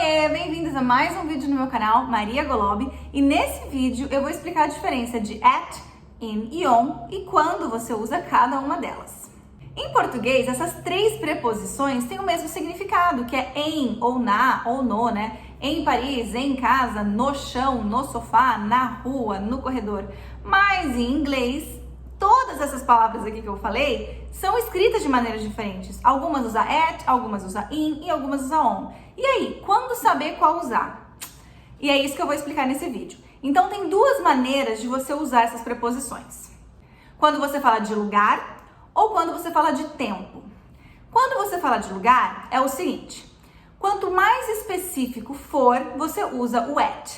Oiê, bem-vindos a mais um vídeo no meu canal, Maria Golob, e nesse vídeo eu vou explicar a diferença de at, in e on e quando você usa cada uma delas. Em português, essas três preposições têm o mesmo significado, que é em, ou na, ou no, né? Em Paris, em casa, no chão, no sofá, na rua, no corredor. Mas em inglês, todas essas palavras aqui que eu falei são escritas de maneiras diferentes. Algumas usam at, algumas usam in e algumas usam on. E aí, quando saber qual usar? E é isso que eu vou explicar nesse vídeo. Então, tem duas maneiras de você usar essas preposições. Quando você fala de lugar ou quando você fala de tempo. Quando você fala de lugar, é o seguinte. Quanto mais específico for, você usa o at.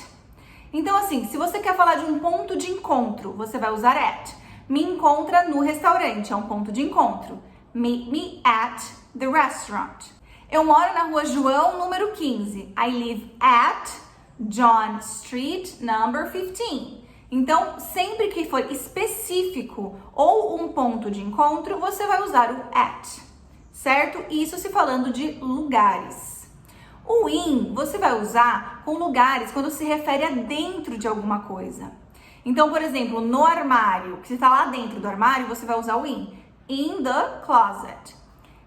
Então, assim, se você quer falar de um ponto de encontro, você vai usar at. Me encontra no restaurante, é um ponto de encontro. Meet me at the restaurant. Eu moro na rua João, número 15. I live at John Street, number 15. Então, sempre que for específico ou um ponto de encontro, você vai usar o at, certo? Isso se falando de lugares. O in, você vai usar com lugares quando se refere a dentro de alguma coisa. Então, por exemplo, no armário, que você está lá dentro do armário, você vai usar o in the closet.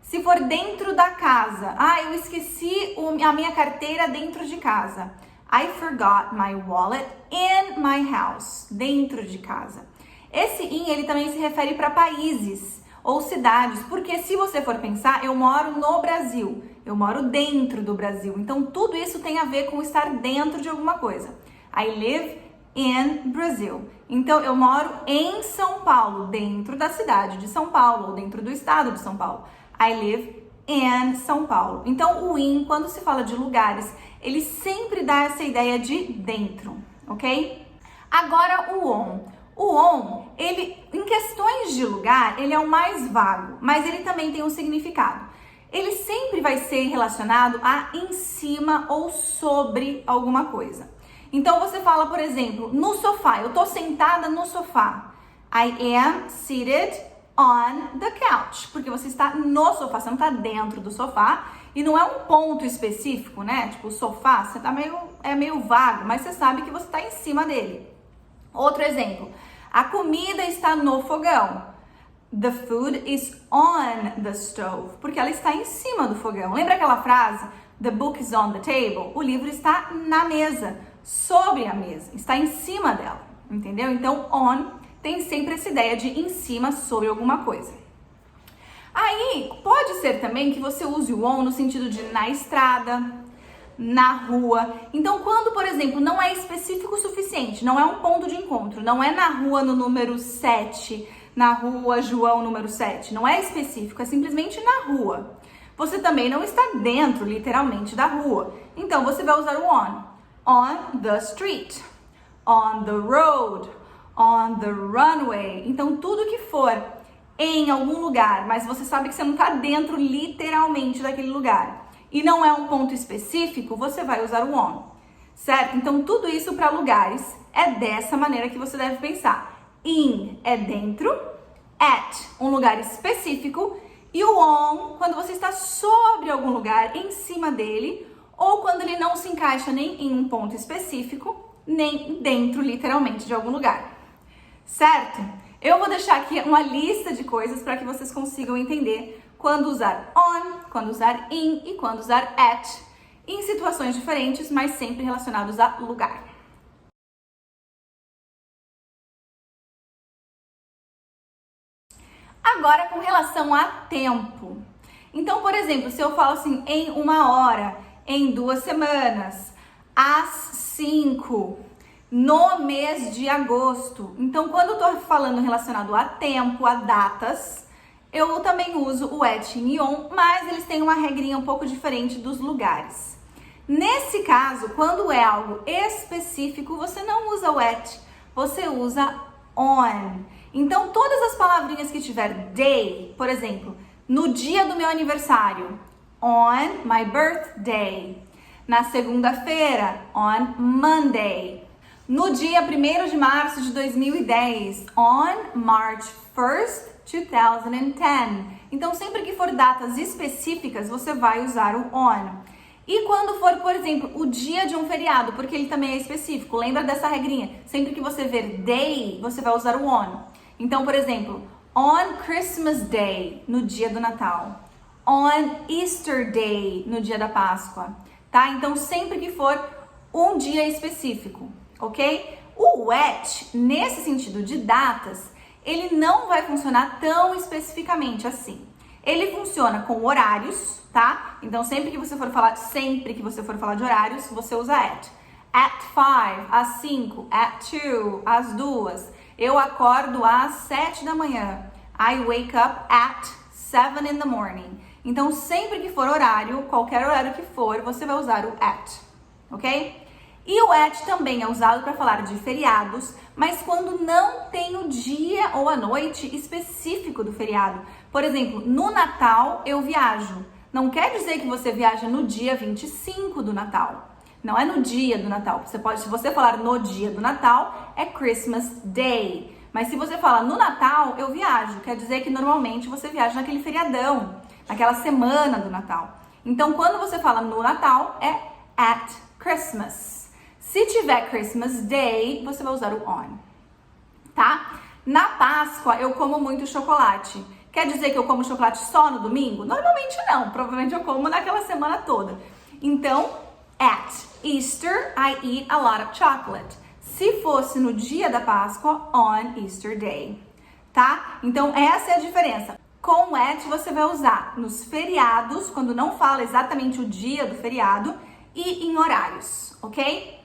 Se for dentro da casa, eu esqueci a minha carteira dentro de casa. I forgot my wallet in my house, dentro de casa. Esse in, ele também se refere para países ou cidades, porque se você for pensar, eu moro no Brasil, eu moro dentro do Brasil. Então, tudo isso tem a ver com estar dentro de alguma coisa. I live in Brazil. Então, eu moro em São Paulo, dentro da cidade de São Paulo, ou dentro do estado de São Paulo. I live in São Paulo. Então, o in, quando se fala de lugares, ele sempre dá essa ideia de dentro, ok? Agora, o on. O on, ele, em questões de lugar, ele é o mais vago, mas ele também tem um significado. Ele sempre vai ser relacionado a em cima ou sobre alguma coisa. Então, você fala, por exemplo, no sofá. Eu tô sentada no sofá. I am seated on the couch. Porque você está no sofá, você não tá dentro do sofá. E não é um ponto específico, né? Tipo, o sofá, você tá meio vago, mas você sabe que você tá em cima dele. Outro exemplo. A comida está no fogão. The food is on the stove. Porque ela está em cima do fogão. Lembra aquela frase? The book is on the table. O livro está na mesa, sobre a mesa, está em cima dela, entendeu? Então, on tem sempre essa ideia de em cima, sobre alguma coisa. Aí, pode ser também que você use o on no sentido de na estrada, na rua. Então, quando, por exemplo, não é específico o suficiente, não é um ponto de encontro, não é na rua no número 7, na rua João número 7, não é específico, é simplesmente na rua. Você também não está dentro, literalmente, da rua. Então, você vai usar o on. On the street, on the road, on the runway. Então, tudo que for em algum lugar, mas você sabe que você não está dentro literalmente daquele lugar e não é um ponto específico, você vai usar o on, certo? Então, tudo isso para lugares é dessa maneira que você deve pensar. In é dentro, at, um lugar específico, e o on, quando você está sobre algum lugar, em cima dele, ou quando ele não se encaixa nem em um ponto específico, nem dentro, literalmente, de algum lugar. Certo? Eu vou deixar aqui uma lista de coisas para que vocês consigam entender quando usar on, quando usar in e quando usar at, em situações diferentes, mas sempre relacionados a lugar. Agora, com relação a tempo. Então, por exemplo, se eu falo assim, em 1 hora, em 2 semanas, às 5, no mês de agosto. Então, quando eu tô falando relacionado a tempo, a datas, eu também uso o at e on, mas eles têm uma regrinha um pouco diferente dos lugares. Nesse caso, quando é algo específico, você não usa o at, você usa on. Então, todas as palavrinhas que tiver day, por exemplo, no dia do meu aniversário, on my birthday. Na segunda-feira, on Monday. No dia 1º de março de 2010, on March 1st, 2010. Então, sempre que for datas específicas, você vai usar o on. E quando for, por exemplo, o dia de um feriado, porque ele também é específico, lembra dessa regrinha? Sempre que você ver day, você vai usar o on. Então, por exemplo, on Christmas Day, no dia do Natal. On Easter Day, no dia da Páscoa, tá? Então, sempre que for um dia específico, ok? O at, nesse sentido de datas, ele não vai funcionar tão especificamente assim. Ele funciona com horários, tá? Então, sempre que você for falar de horários, você usa at. At 5, às 5, at 2, às 2. Eu acordo às 7 da manhã. I wake up at 7 in the morning. Então, sempre que for horário, qualquer horário que for, você vai usar o at, ok? E o at também é usado para falar de feriados, mas quando não tem o dia ou a noite específico do feriado. Por exemplo, no Natal eu viajo. Não quer dizer que você viaja no dia 25 do Natal. Não é no dia do Natal. Se você falar no dia do Natal, é Christmas Day. Mas se você fala no Natal, eu viajo. Quer dizer que normalmente você viaja naquele feriadão, naquela semana do Natal. Então, quando você fala no Natal, é at Christmas. Se tiver Christmas Day, você vai usar o on, tá? Na Páscoa, eu como muito chocolate. Quer dizer que eu como chocolate só no domingo? Normalmente não, provavelmente eu como naquela semana toda. Então, at Easter, I eat a lot of chocolate. Se fosse no dia da Páscoa, on Easter Day, tá? Então, essa é a diferença. Com at, você vai usar nos feriados, quando não fala exatamente o dia do feriado, e em horários, ok?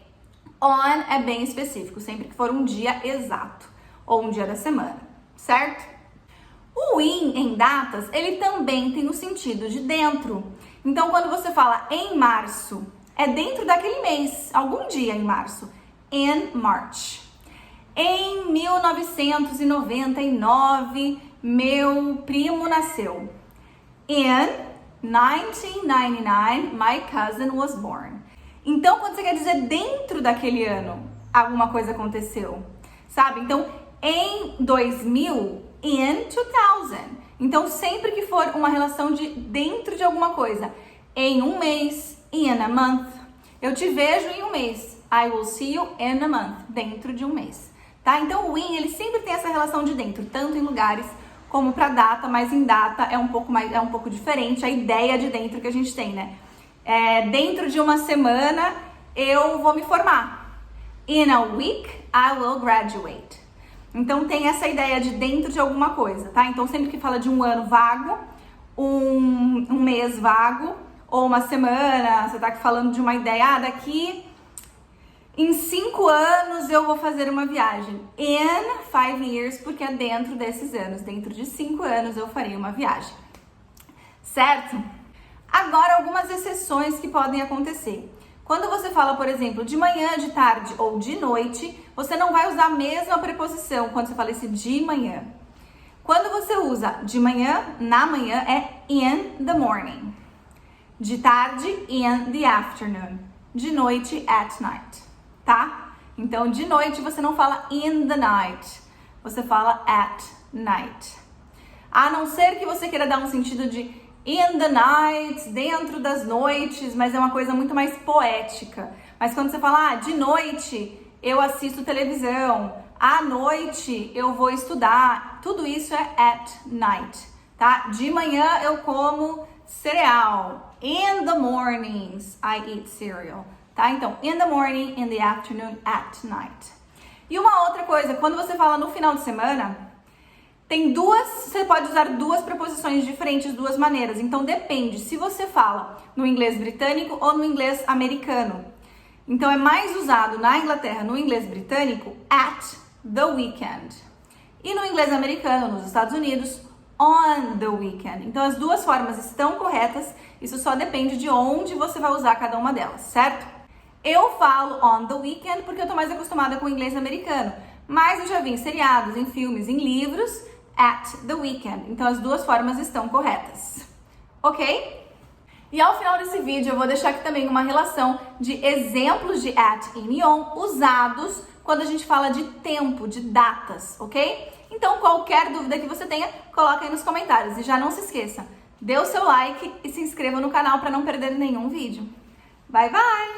On é bem específico, sempre que for um dia exato, ou um dia da semana, certo? O in em datas, ele também tem o sentido de dentro. Então, quando você fala em março, é dentro daquele mês, algum dia em março. In March. Em 1999, meu primo nasceu. In 1999, my cousin was born. Então, quando você quer dizer dentro daquele ano, alguma coisa aconteceu, sabe? Então, em 2000, in 2000. Então, sempre que for uma relação de dentro de alguma coisa, em um mês, in a month. Eu te vejo em um mês. I will see you in a month. Dentro de um mês, tá? Então, o in, ele sempre tem essa relação de dentro, tanto em lugares como para data, mas em data é um pouco diferente a ideia de dentro que a gente tem, né? Dentro de uma semana eu vou me formar. In a week, I will graduate. Então tem essa ideia de dentro de alguma coisa, tá? Então sempre que fala de um ano vago, um mês vago, ou uma semana, você tá falando de uma ideia, daqui em 5 anos eu vou fazer uma viagem. In 5 years, porque é dentro desses anos. Dentro de 5 anos eu farei uma viagem. Certo? Agora, algumas exceções que podem acontecer. Quando você fala, por exemplo, de manhã, de tarde ou de noite, você não vai usar a mesma preposição quando você fala esse de manhã. Quando você usa de manhã, na manhã, é in the morning. De tarde, in the afternoon. De noite, at night. Tá? Então, de noite você não fala in the night, você fala at night. A não ser que você queira dar um sentido de in the night, dentro das noites, mas é uma coisa muito mais poética. Mas quando você fala, de noite eu assisto televisão, à noite eu vou estudar, tudo isso é at night, tá? De manhã eu como cereal. In the mornings I eat cereal. Tá? Então, in the morning, in the afternoon, at night. E uma outra coisa, quando você fala no final de semana, você pode usar duas preposições diferentes, duas maneiras. Então, depende se você fala no inglês britânico ou no inglês americano. Então, é mais usado na Inglaterra, no inglês britânico, at the weekend. E no inglês americano, nos Estados Unidos, on the weekend. Então, as duas formas estão corretas, isso só depende de onde você vai usar cada uma delas, certo? Eu falo on the weekend porque eu tô mais acostumada com o inglês americano, mas eu já vi em seriados, em filmes, em livros, at the weekend. Então as duas formas estão corretas, ok? E ao final desse vídeo eu vou deixar aqui também uma relação de exemplos de at e on usados quando a gente fala de tempo, de datas, ok? Então qualquer dúvida que você tenha, coloca aí nos comentários. E já não se esqueça, dê o seu like e se inscreva no canal para não perder nenhum vídeo. Bye, bye!